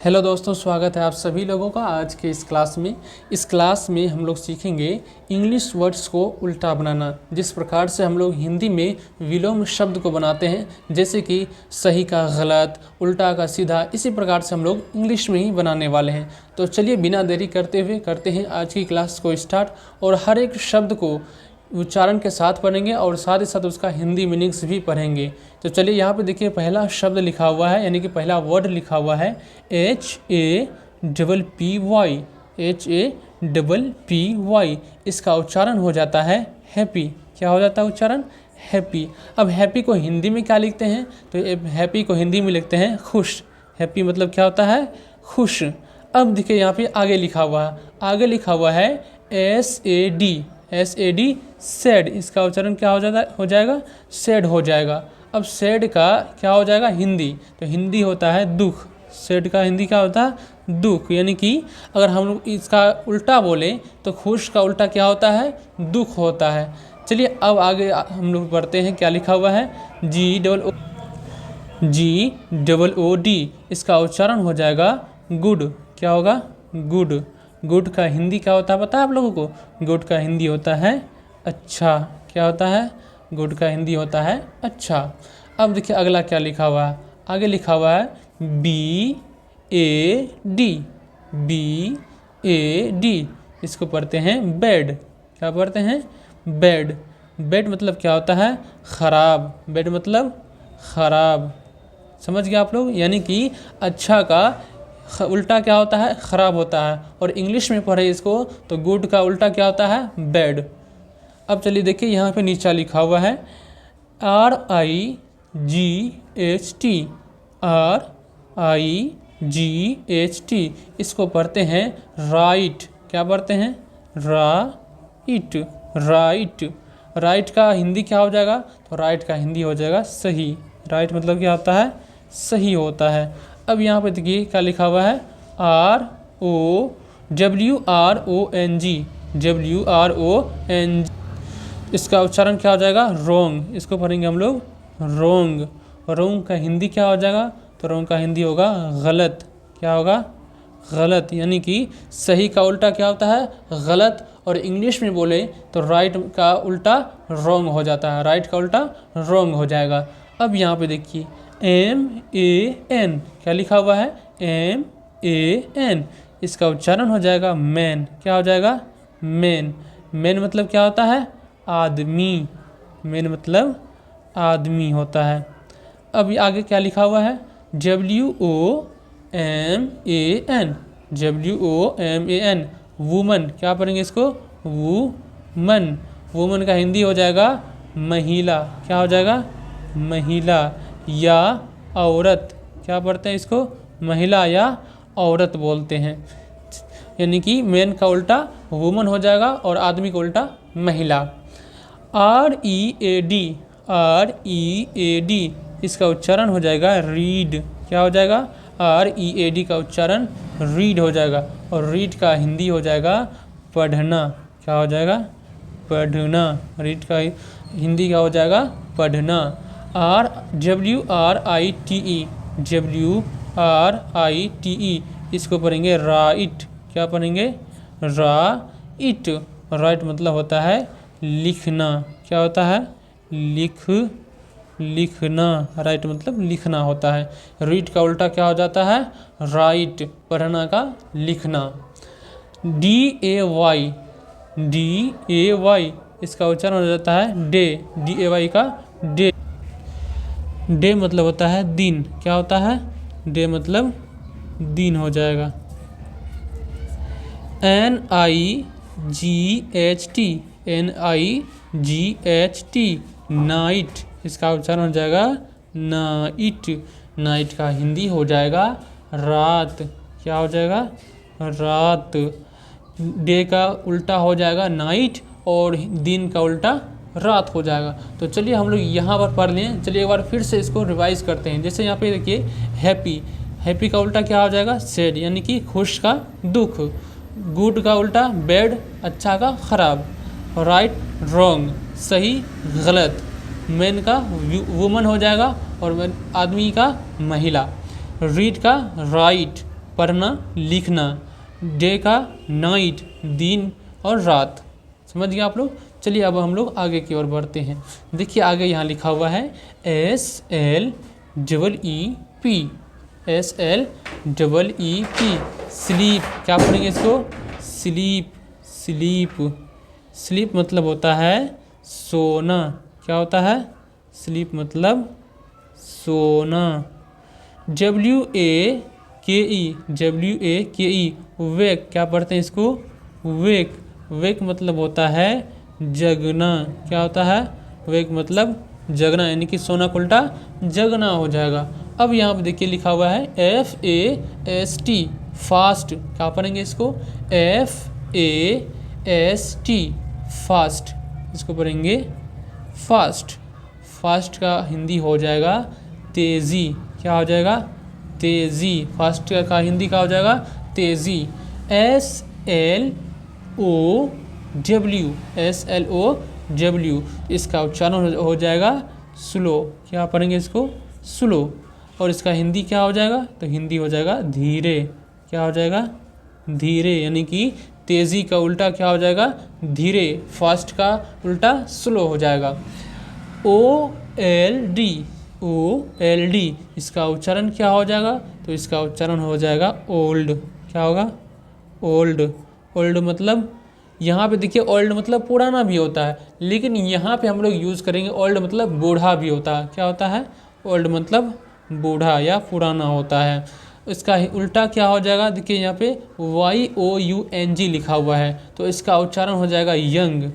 Hello दोस्तों, स्वागत है आप सभी लोगों का आज के इस क्लास में हम लोग सीखेंगे इंग्लिश वर्ड्स को उल्टा बनाना। जिस प्रकार से हम लोग हिंदी में विलोम शब्द को बनाते हैं, जैसे कि सही का गलत, उल्टा का सीधा, इसी प्रकार से हम लोग इंग्लिश में ही बनाने वाले हैं। तो चलिए बिना देरी करते हुए करते हैं आज की क्लास को स्टार्ट और हर एक शब्द को उच्चारण के साथ पढ़ेंगे और साथ ही साथ उसका हिंदी मीनिंग्स भी पढ़ेंगे। तो चलिए यहाँ पे देखिए, पहला शब्द लिखा हुआ है, यानी कि पहला वर्ड लिखा हुआ है HAPPY। इसका उच्चारण हो जाता है हैप्पी। क्या हो जाता है उच्चारण? हैप्पी। अब हैप्पी को हिंदी में क्या लिखते हैं? तो हैप्पी को हिंदी में लिखते हैं खुश। हैप्पी मतलब क्या होता है? खुश। अब देखिए यहाँ पे आगे लिखा हुआ है SAD सैड। इसका उच्चारण क्या हो जाएगा? सैड हो जाएगा। अब सैड का क्या हो जाएगा? हिंदी। तो हिंदी होता है दुख। सैड का हिंदी क्या होता है? दुख। यानी कि अगर हम लोग इसका उल्टा बोलें तो खुश का उल्टा क्या होता है? दुख होता है। चलिए अब आगे हम लोग बढ़ते हैं। क्या लिखा हुआ है? GOOD। इसका उच्चारण हो जाएगा गुड। क्या होगा? गुड। गुड का हिंदी क्या होता है पता है आप लोगों को? गुड का हिंदी होता है अच्छा। क्या होता है? गुड का हिंदी होता है अच्छा। अब देखिए अगला क्या लिखा हुआ है। आगे लिखा हुआ है BAD। इसको पढ़ते हैं बेड। क्या पढ़ते हैं? बेड। बेड मतलब क्या होता है? खराब। बेड मतलब खराब। समझ गए आप लोग? यानी कि अच्छा का उल्टा क्या होता है? ख़राब होता है। और इंग्लिश में पढ़े इसको तो गुड का उल्टा क्या होता है? बैड। अब चलिए देखिए यहाँ पे नीचा लिखा हुआ है RIGHT। इसको पढ़ते हैं राइट। क्या पढ़ते हैं? राइट। राइट का हिंदी क्या हो जाएगा? तो राइट का हिंदी हो जाएगा सही। राइट मतलब क्या होता है? सही होता है। अब यहाँ पे देखिए क्या लिखा हुआ है WRONG। इसका उच्चारण क्या हो जाएगा? रोंग। इसको पढ़ेंगे हम लोग रोंग। रोंग का हिंदी क्या हो जाएगा? तो रोंग का हिंदी होगा गलत। क्या होगा? गलत। यानी कि सही का उल्टा क्या होता है? गलत। और इंग्लिश में बोले तो राइट का उल्टा रोंग हो जाता है। राइट का उल्टा रोंग हो जाएगा। अब यहाँ पे देखिए MAN। क्या लिखा हुआ है? MAN। इसका उच्चारण हो जाएगा मैन। क्या हो जाएगा? मैन। मैन मतलब क्या होता है? आदमी। मैन मतलब आदमी होता है। अब आगे क्या लिखा हुआ है? WOMAN। वुमन। क्या पढ़ेंगे इसको? वुमन। वुमन का हिंदी हो जाएगा महिला। क्या हो जाएगा? महिला या औरत। क्या पढ़ते हैं इसको? महिला या औरत बोलते हैं। यानी कि मैन का उल्टा वुमन हो जाएगा और आदमी का उल्टा महिला। READ। इसका उच्चारण हो जाएगा रीड। क्या हो जाएगा? READ का उच्चारण रीड हो जाएगा। और रीड का हिंदी हो जाएगा पढ़ना। क्या हो जाएगा? पढ़ना। रीड का हिंदी क्या हो जाएगा? पढ़ना। WRITE। इसको पढ़ेंगे राइट। क्या पढ़ेंगे? राइट। राइट मतलब होता है लिखना। क्या होता है? लिखना। राइट मतलब लिखना होता है। रीड का उल्टा क्या हो जाता है? राइट। पढ़ना का लिखना। DAY। इसका उच्चारण हो जाता है डे। DAY का डे। डे मतलब होता है दिन। क्या होता है? डे मतलब दिन हो जाएगा। NIGHT। नाइट। इसका उच्चारण हो जाएगा नाइट। नाइट का हिंदी हो जाएगा रात। क्या हो जाएगा? रात। डे का उल्टा हो जाएगा नाइट और दिन का उल्टा रात हो जाएगा। तो चलिए हम लोग यहाँ पर पढ़ लें। चलिए एक बार फिर से इसको रिवाइज करते हैं। जैसे यहाँ पे देखिए हैप्पी। हैप्पी का उल्टा क्या हो जाएगा? सैड। यानी कि खुश का दुख। गुड का उल्टा बैड। अच्छा का खराब। Right wrong. सही गलत। मैन का वुमन हो जाएगा और आदमी का महिला। रीड का राइट। पढ़ना लिखना, डे का नाइट दिन और रात। समझ गए आप लोग। चलिए अब हम लोग आगे की ओर बढ़ते हैं। देखिए आगे यहाँ लिखा हुआ है SLEEP, SLEEP स्लीप। क्या पढ़ेंगे इसको? स्लीप, स्लीप, स्लीप मतलब होता है सोना। क्या होता है? स्लीप मतलब सोना। WAKE वेक। क्या पढ़ते हैं इसको? वेक, वेक मतलब होता है जगना। क्या होता है? वेक मतलब जगना, यानी कि सोना का उल्टा जगना हो जाएगा। अब यहाँ पे देखिए लिखा हुआ है FAST फास्ट। क्या पढ़ेंगे इसको? FAST फास्ट, इसको पढ़ेंगे फास्ट। फास्ट का हिंदी हो जाएगा तेज़ी। क्या हो जाएगा? तेज़ी। फास्ट का हिंदी क्या हो जाएगा? तेज़ी। SLOW, इसका उच्चारण हो जाएगा स्लो। क्या पढ़ेंगे इसको? स्लो। और इसका हिंदी क्या हो जाएगा? तो हिंदी हो जाएगा धीरे। क्या हो जाएगा? धीरे, यानी कि तेज़ी का उल्टा क्या हो जाएगा? धीरे। फास्ट का उल्टा स्लो हो जाएगा। OLD, इसका उच्चारण क्या हो जाएगा? तो इसका उच्चारण हो जाएगा ओल्ड। क्या होगा? ओल्ड। ओल्ड मतलब यहाँ पे देखिए ओल्ड मतलब पुराना भी होता है, लेकिन यहाँ पे हम लोग यूज़ करेंगे ओल्ड मतलब बूढ़ा भी होता है। क्या होता है? ओल्ड मतलब बूढ़ा या पुराना होता है। इसका उल्टा क्या हो जाएगा? देखिए यहाँ पे YOUNG लिखा हुआ है, तो इसका उच्चारण हो जाएगा यंग।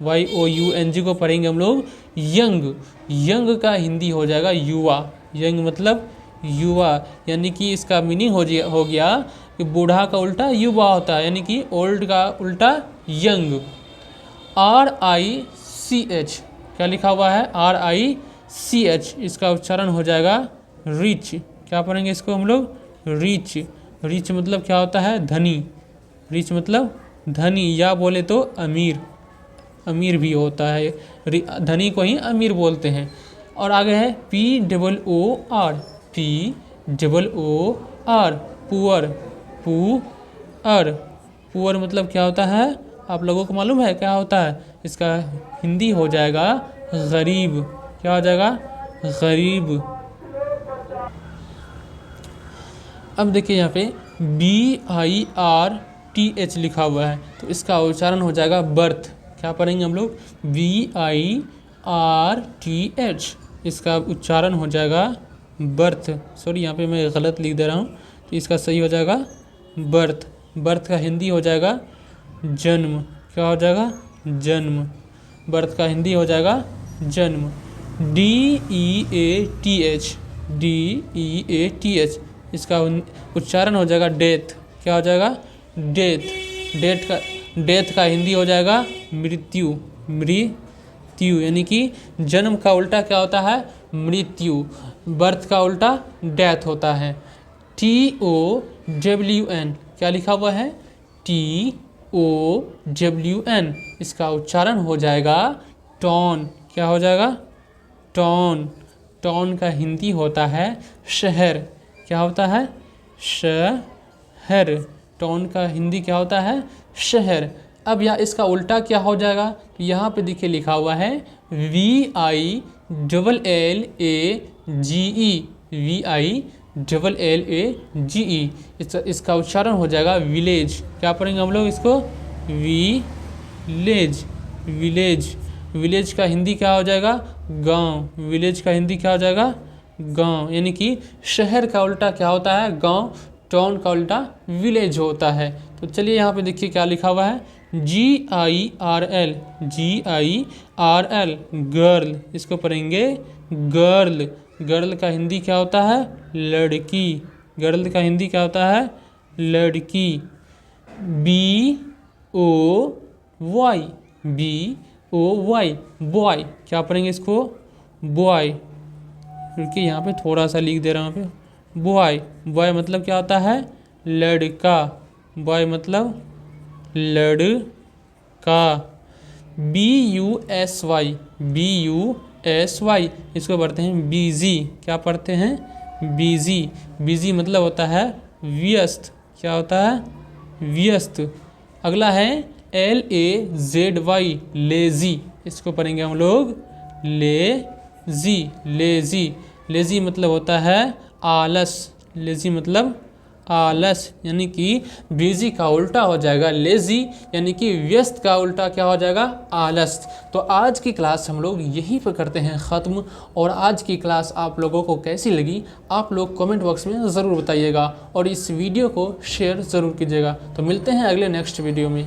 YOUNG को पढ़ेंगे हम लोग यंग। यंग का हिंदी हो जाएगा युवा। यंग मतलब युवा, यानी कि इसका मीनिंग हो गया कि बूढ़ा का उल्टा युवा होता है, यानी कि ओल्ड का उल्टा यंग। RICH, क्या लिखा हुआ है? RICH, इसका उच्चारण हो जाएगा रिच। क्या पढ़ेंगे इसको हम लोग? रिच। रिच मतलब क्या होता है? धनी। रिच मतलब धनी, या बोले तो अमीर। अमीर भी होता है, धनी को ही अमीर बोलते हैं। और आगे है POOR, POOR poor. Poor, poor मतलब क्या होता है? आप लोगों को मालूम है क्या होता है? इसका हिंदी हो जाएगा गरीब। क्या हो जाएगा? गरीब। अब देखिए यहाँ पे BIRTH लिखा हुआ है, तो इसका उच्चारण हो जाएगा बर्थ। क्या पढ़ेंगे हम लोग? BIRTH, इसका उच्चारण हो जाएगा बर्थ। सॉरी यहाँ पे मैं गलत लिख दे रहा हूँ, तो इसका सही हो जाएगा बर्थ। बर्थ का हिंदी हो जाएगा जन्म। क्या हो जाएगा? जन्म। बर्थ का हिंदी हो जाएगा जन्म। DEATH, इसका उच्चारण हो जाएगा डेथ। क्या हो जाएगा? डेथ। डेथ का हिंदी हो जाएगा मृत्यु। मृत्यु, यानी कि जन्म का उल्टा क्या होता है? मृत्यु। बर्थ का उल्टा डेथ होता है। TOWN, क्या लिखा हुआ है? TOWN, इसका उच्चारण हो जाएगा टॉन। क्या हो जाएगा? टॉन। टॉन का हिंदी होता है शहर। क्या होता है? शहर। टॉन का हिंदी क्या होता है? शहर। अब यहाँ इसका उल्टा क्या हो जाएगा? तो यहाँ पे देखिए लिखा हुआ है VILLAGE, VILLAGE, इसका उच्चारण हो जाएगा विलेज। क्या पढ़ेंगे हम लोग इसको? विलेज। विलेज। विलेज का हिंदी क्या हो जाएगा? गांव। विलेज का हिंदी क्या हो जाएगा? गांव, यानी कि शहर का उल्टा क्या होता है? गांव। टाउन का उल्टा विलेज होता है। तो चलिए यहाँ पे देखिए क्या लिखा हुआ है GIRL, GIRL गर्ल, इसको पढ़ेंगे गर्ल। गर्ल का हिंदी क्या होता है? लड़की। गर्ल का हिंदी क्या होता है? लड़की। BOY, BOY boy. क्या पढ़ेंगे इसको? बॉय। क्योंकि यहाँ पे थोड़ा सा लिख दे रहा हूँ, यहाँ पे बॉय। बॉय मतलब क्या होता है? लड़का। बॉय मतलब लड़का। BUSY, BUSY, इसको पढ़ते हैं बिजी। क्या पढ़ते हैं? बिजी। बिजी मतलब होता है व्यस्त। क्या होता है? व्यस्त। अगला है LAZY, लेज़ी। इसको पढ़ेंगे हम लोग लेज़ी। लेज़ी, लेज़ी मतलब होता है आलस। लेज़ी मतलब आलस, यानी कि बिजी का उल्टा हो जाएगा लेज़ी, यानी कि व्यस्त का उल्टा क्या हो जाएगा? आलस। तो आज की क्लास हम लोग यहीं पर करते हैं ख़त्म। और आज की क्लास आप लोगों को कैसी लगी आप लोग कमेंट बॉक्स में ज़रूर बताइएगा और इस वीडियो को शेयर ज़रूर कीजिएगा। तो मिलते हैं अगले नेक्स्ट वीडियो में।